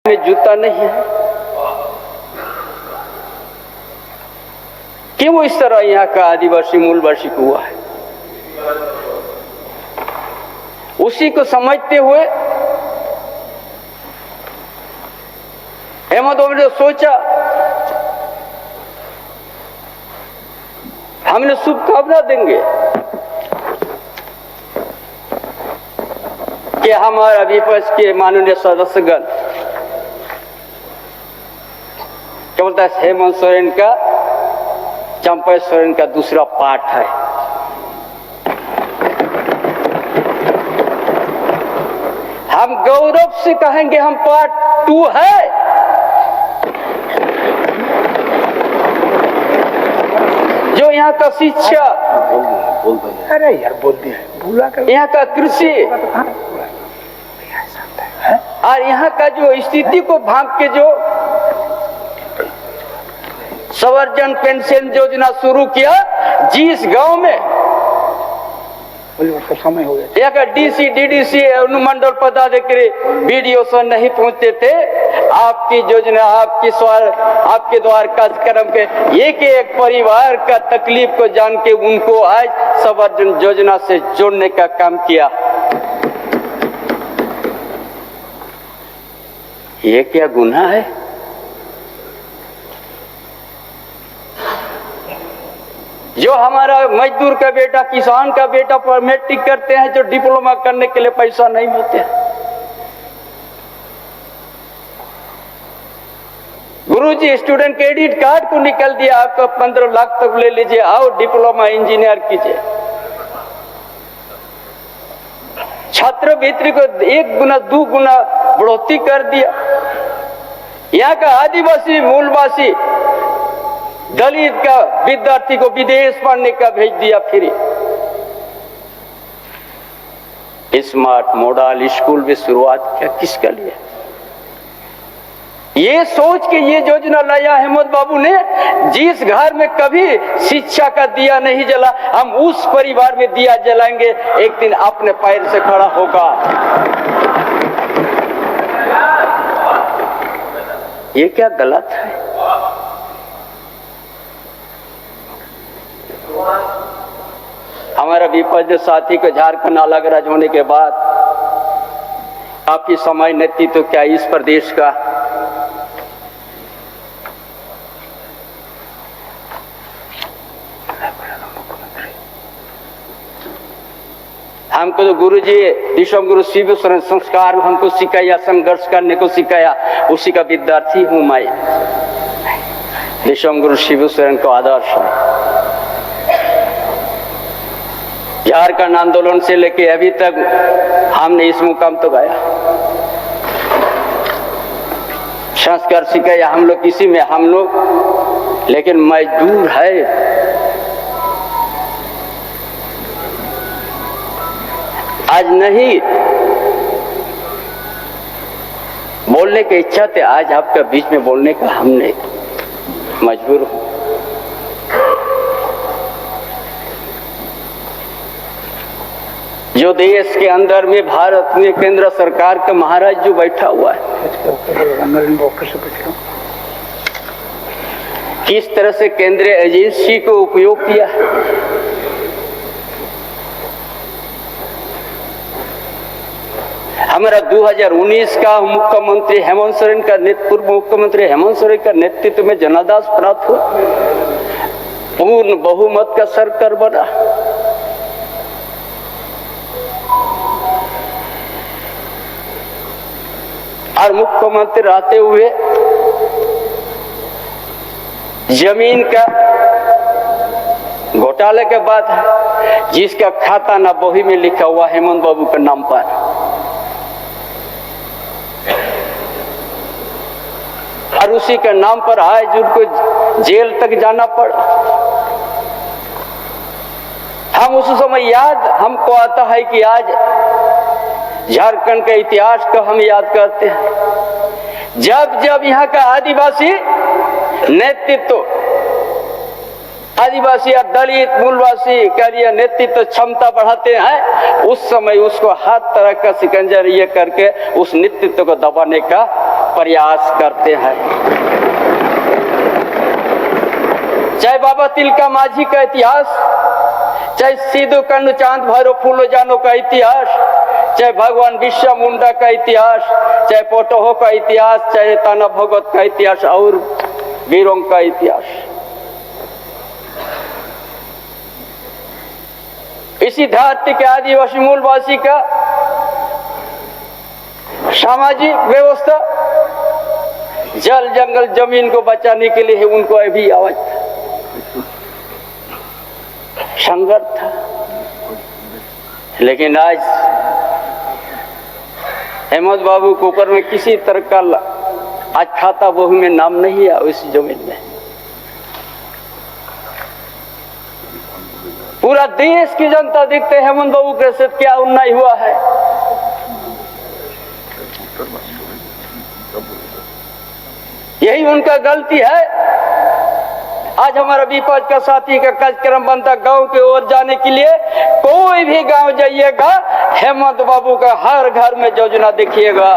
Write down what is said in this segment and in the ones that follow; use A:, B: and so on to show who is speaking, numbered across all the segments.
A: में जूता नहीं है। क्यों इस तरह यहाँ का आदिवासी मूलवासी को हुआ है? उसी को समझते हुए हेमंत बाबू ने सोचा, हमने शुभकामना देंगे कि हमारा विपक्ष के माननीय सदस्यगण क्या बोलता है, हेमंत सोरेन का, चंपा सोरेन का दूसरा पार्ट है। हम गौरव से कहेंगे हम पार्ट 2 है। जो यहाँ का शिक्षा,
B: अरे यार बोल दिया, भूला कर,
A: यहाँ का कृषि और यहाँ का जो स्थिति को भांप के जो संवर्धन पेंशन योजना शुरू किया, जिस गांव में
B: समय हो गया,
A: यहाँ का डीसी डीडीसी अनुमंडल पदाधिकारी वीडियो से नहीं पहुंचते थे, आपकी योजना आपके द्वार कार्यक्रम के एक एक परिवार का तकलीफ को जान के उनको आज संवर्धन योजना से जोड़ने का काम किया। ये क्या गुनाह है? जो हमारा मजदूर का बेटा, किसान का बेटा पर मैट्रिक करते हैं, जो डिप्लोमा करने के लिए पैसा नहीं मिलते हैं। गुरुजी स्टूडेंट क्रेडिट कार्ड को निकल दिया, आपका 15 लाख तक ले लीजिए, आओ डिप्लोमा इंजीनियर कीजिए। छात्रवृत्ति को 1 गुना 2 गुना बढ़ोतरी कर दिया। यहाँ का आदिवासी मूलवासी दलित का विद्यार्थी को विदेश पढ़ने का भेज दिया फ्री। स्मार्ट मॉडल स्कूल में शुरुआत किया, किसका लिए? ये सोच के ये योजना लाया हेमंत बाबू ने, जिस घर में कभी शिक्षा का दिया नहीं जला, हम उस परिवार में दिया जलाएंगे, एक दिन अपने पैर से खड़ा होगा। ये क्या गलत है? हमारा विपक्ष साथी को झारखंड अलग राज्य होने के बाद आपकी समय नेतृत्व क्या इस प्रदेश का? हमको तो गुरुजी विश्व गुरु शिव सोरेन संस्कार हमको सिखाया, संघर्ष करने को सिखाया, उसी का विद्यार्थी हूं मैं। विश्व गुरु शिव सोरेन को आदर्श झारखंड आंदोलन से लेके अभी तक हमने इस मुकाम तो गया। संस्कार सिखाया हम लोग, किसी में हम लोग, लेकिन मजदूर है। आज नहीं बोलने की इच्छा थी, आज आपका बीच में बोलने का हमने मजबूर हूं। जो देश के अंदर में भारत में केंद्र सरकार का महाराज जो बैठा हुआ है, किस तरह से केंद्रीय एजेंसी को उपयोग किया है। हमारा 2019 का मुख्यमंत्री हेमंत सोरेन का पूर्व मुख्यमंत्री हेमंत सोरेन का नेतृत्व में जनादेश प्राप्त हुआ, पूर्ण बहुमत का सरकार बना। और मुख्यमंत्री रहते हुए जमीन का घोटाले के बाद जिसका खाता ना बही में लिखा हुआ हेमंत बाबू के नाम पर, और उसी के नाम पर आज उनको जेल तक जाना पड़ा। हम उस समय याद हमको आता है कि आज झारखंड के इतिहास को हम याद करते हैं। जब जब यहाँ का आदिवासी नेतृत्व, आदिवासी और दलित मूलवासी का लिए नेतृत्व क्षमता बढ़ाते हैं, उस समय उसको हर तरह का सिकंजर ये करके उस नेतृत्व को दबाने का प्रयास करते हैं। चाहे बाबा तिलका माझी का इतिहास, चाहे सिद्धू कान्हू चांद भैरव फूलो जानो का इतिहास, चाहे भगवान बिरसा मुंडा का इतिहास, चाहे पोटोहो का इतिहास, चाहे ताना भगत का इतिहास और वीरों का इतिहास, इसी धरती के आदिवासी मूलवासी का सामाजिक व्यवस्था, जल जंगल जमीन को बचाने के लिए उनको अभी आवाज था, संघर्ष था। लेकिन आज अहमद बाबू कुकर में किसी तरह का आज खाता बहू में नाम नहीं है उस जमीन में। पूरा देश की जनता देखते हैं हेमंत बाबू के साथ क्या अन्याय हुआ है। यही उनका गलती है। आज हमारा विपक्ष का साथी का कार्यक्रम बनता गांव के ओर जाने के लिए, कोई भी गांव जाइएगा हेमंत बाबू का हर घर में योजना देखिएगा।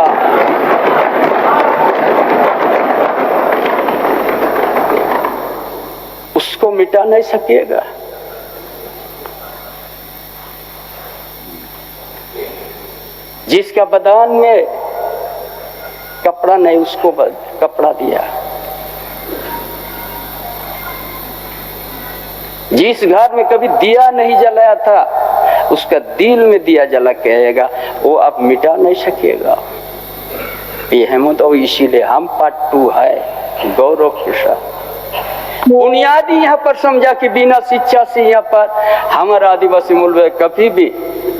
A: उसको मिटा नहीं सकिएगा। जिसका बदान में कपड़ा नहीं उसको कपड़ा दिया, जिस घर में कभी दिया नहीं जलाया था उसका दिल में दिया जला के आएगा, वो आप मिटा नहीं सकिएगा। ये हेमंत और इसीलिए हम पार्ट 2 है गौरव के साथ। बुनियादी यहाँ पर समझा कि बिना शिक्षा से यहाँ पर हमारा आदिवासी मूल कभी भी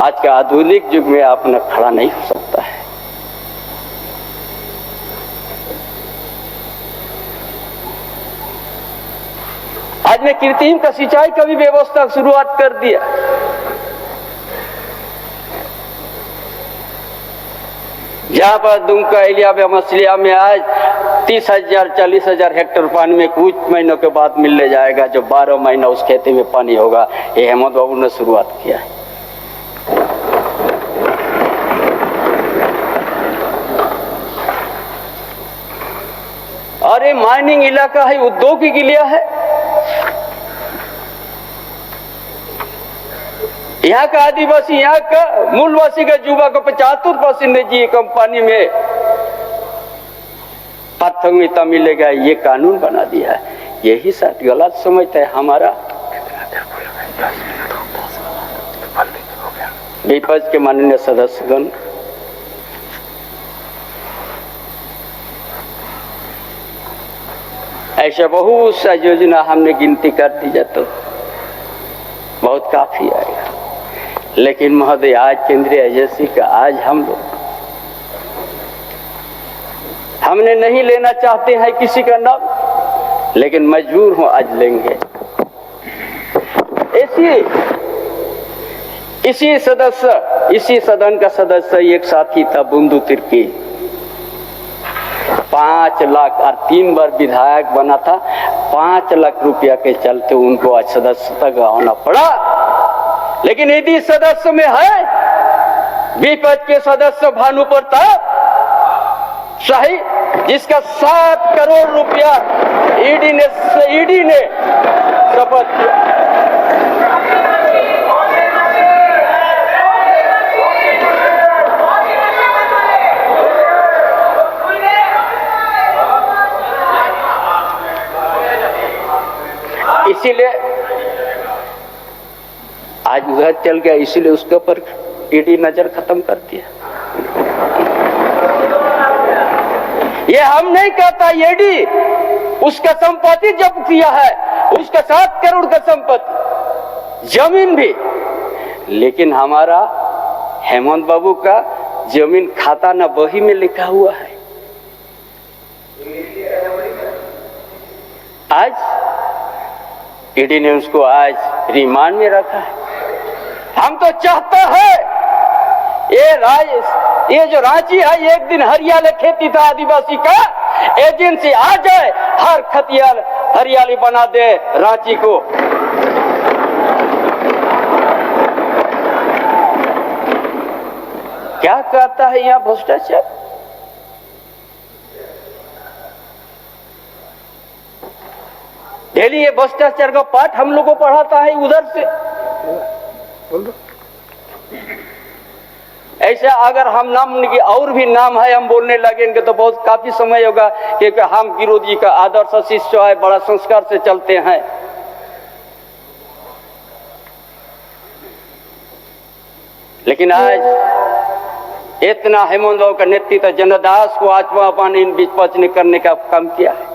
A: आज के आधुनिक युग में अपना खड़ा नहीं हो सकता है। आज में कृत्रिम का सिंचाई का भी व्यवस्था शुरुआत कर दिया। जहाँ पर दुमका एरिया में मछलिया में आज 30,000 40,000 हेक्टेयर पानी में कुछ महीनों के बाद मिलने जाएगा, जो 12 महीना उस खेती में पानी होगा। ये हेमंत बाबू ने शुरुआत किया है। और ये माइनिंग इलाका है, औद्योगिक एरिया है। यहाँ का आदिवासी, यहाँ का मूलवासी का युवा को 75% निजी कंपनी में प्राथमिकता मिलेगा, ये कानून बना दिया है। यही साथ गलत समझता है हमारा विपक्ष के माननीय सदस्यगण। ऐसा बहुत सा योजना हमने गिनती कर दी जाए तो बहुत काफी आएगा। लेकिन महोदय आज केंद्रीय एजेंसी का आज हम लोग हमने नहीं लेना चाहते हैं किसी का नाम, लेकिन मजबूर हूं आज लेंगे। इसी सदन का सदस्य एक साथी था बुंदू तिर्की, 5 लाख और 3 बार विधायक बना था। 5 लाख रुपया के चलते उनको आज सदस्यता गंवाना पड़ा। लेकिन यदि सदस्य में है विपक्ष के सदस्य भानु प्रताप शाही, जिसका 7 करोड़ रुपया ईडी ने शपथ किया। इसीलिए आज उधर चल गया, इसीलिए उसके ऊपर ईडी नजर खत्म कर दिया। ये हम नहीं कहता, ईडी उसका संपत्ति जब्त किया है, उसका 7 करोड़ का संपत्ति, जमीन भी। लेकिन हमारा हेमंत बाबू का जमीन खाता ना बही में लिखा हुआ है। आज ईडी ने उसको आज रिमांड में रखा है। हम तो चाहता है ये जो रांची है, एक दिन हरियाली खेती था आदिवासी का, एजेंसी आ जाए, हर खतियाल हरियाली बना दे रांची को। क्या कहता है यहाँ भ्रष्टाचार? डेली ये भ्रष्टाचार का पाठ हम लोग को पढ़ाता है उधर से।
B: बोल दो।
A: ऐसा अगर हम नाम की और भी नाम है हम बोलने लगेंगे तो बहुत काफी समय होगा, क्योंकि हम गिरोध जी का आदर्श शिष्य है, बड़ा संस्कार से चलते हैं। लेकिन आज इतना हेमंत राव का नेतृत्व जनदास को आत्मा पानी इन विपक्ष ने करने का काम किया है।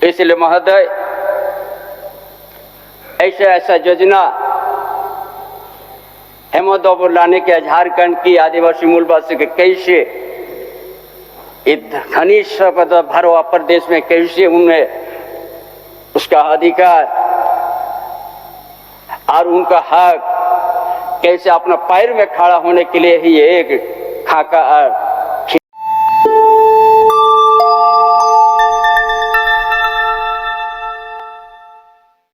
A: इसलिए महोदय ऐसा योजना हेमंत राव लाने के झारखंड की आदिवासी मूलवासी के कैसे घनिष्ठ भरवा प्रदेश में कैसे उन्हें उसका अधिकार और उनका हक कैसे अपना पैर में खड़ा होने के लिए ही एक खाका